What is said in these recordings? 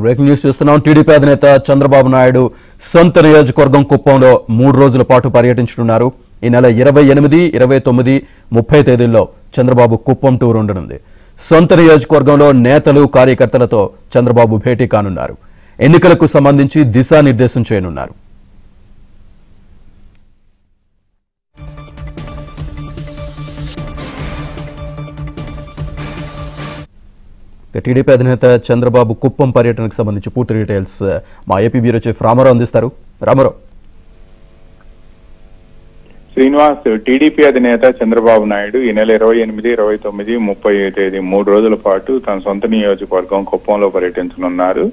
Breaking news చూస్తున్నాం. TDP అధినేత చంద్రబాబు నాయుడు సొంత నియోజకవర్గం కుప్పంలో 3 రోజుల పాటు పర్యటించనున్నారు. ఈ నెల 28, 29, 30 తేదీల్లో చంద్రబాబు కుప్పం టూర్ ఉండనుంది. సొంత నియోజకవర్గంలో నేతలు కార్యకర్తలతో చంద్రబాబు భేటీ కానున్నారు. ఎన్నికలకు సంబంధించి దిశానిర్దేశం చేయనున్నారు. టీడీపీ అధినేత చంద్రబాబు కుప్పం పర్యటనకు సంబంధించి పూర్తి డీటెయిల్స్ మా ఏపీ బ్యూరో చీఫ్ రామారావు అందిస్తారు. రామారావు. శ్రీనివాస్, టీడీపీ అధినేత చంద్రబాబు నాయుడు ఈ నెల 28, 29, 30 తేదీ 3 రోజుల పాటు తన సొంత నియోజకవర్గం కుప్పంలో పర్యటించనున్నారు.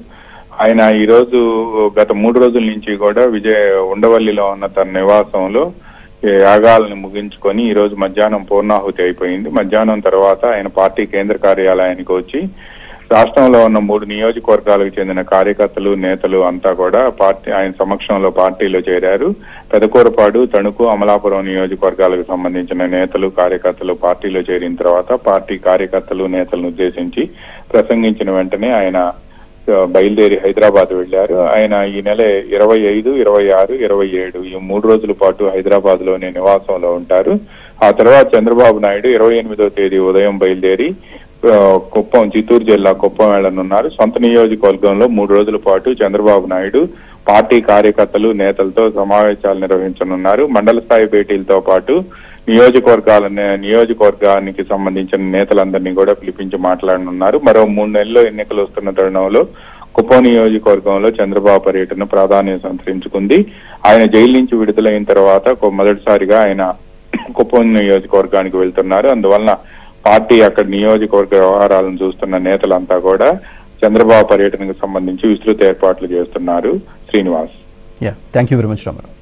ఆయన ఈ రోజు గత 3 రోజుల నుంచి కూడా ఉండవల్లిలో ఉన్న తన నివాసంలో యాగాలను ముగించుకొని ఈ రోజు మధ్యాహ్నం పూర్ణాహుతి అయిపోయింది. మధ్యాహ్నం తర్వాత ఆయన పార్టీ కేంద్ర కార్యాలయానికి వచ్చి రాష్ట్రంలో ఉన్న 3 నియోజకవర్గాలకు చెందిన కార్యకర్తలు, నేతలు అంతా కూడా ఆయన సమక్షంలో పార్టీలో చేరారు. పెదకూరపాడు, తణుకు, అమలాపురం నియోజకవర్గాలకు సంబంధించిన నేతలు, కార్యకర్తలు పార్టీలో చేరిన తర్వాత పార్టీ కార్యకర్తలు, నేతలను ఉద్దేశించి ప్రసంగించిన వెంటనే ఆయన బయలుదేరి హైదరాబాద్ వెళ్లారు. ఆయన ఈ నెల 25, 26, 27 ఈ 3 రోజుల పాటు హైదరాబాద్ లోని నివాసంలో ఉంటారు. ఆ తర్వాత చంద్రబాబు నాయుడు 28వ తేదీ ఉదయం బయలుదేరి కుప్పం, చిత్తూరు జిల్లా కుప్పం వెళ్లనున్నారు. సొంత నియోజకవర్గంలో 3 రోజుల పాటు చంద్రబాబు నాయుడు పార్టీ కార్యకర్తలు, నేతలతో సమావేశాలు నిర్వహించనున్నారు. మండల స్థాయి భేటీలతో పాటు నియోజకవర్గానికి సంబంధించిన నేతలందరినీ కూడా పిలిపించి మాట్లాడనున్నారు. మరో 3 నెలల్లో ఎన్నికలు వస్తున్న తరుణంలో కుప్పం నియోజకవర్గంలో చంద్రబాబు పర్యటన ప్రాధాన్యత సంతరించుకుంది. ఆయన జైలు నుంచి విడుదలైన తర్వాత మొదటిసారిగా ఆయన కుప్పం నియోజకవర్గానికి వెళ్తున్నారు. అందువలన పార్టీ అక్కడ నియోజకవర్గ వ్యవహారాలను చూస్తున్న నేతలంతా కూడా చంద్రబాబు పర్యటనకు సంబంధించి విస్తృత ఏర్పాట్లు చేస్తున్నారు. Srinivas. Thank you very much Ramarao.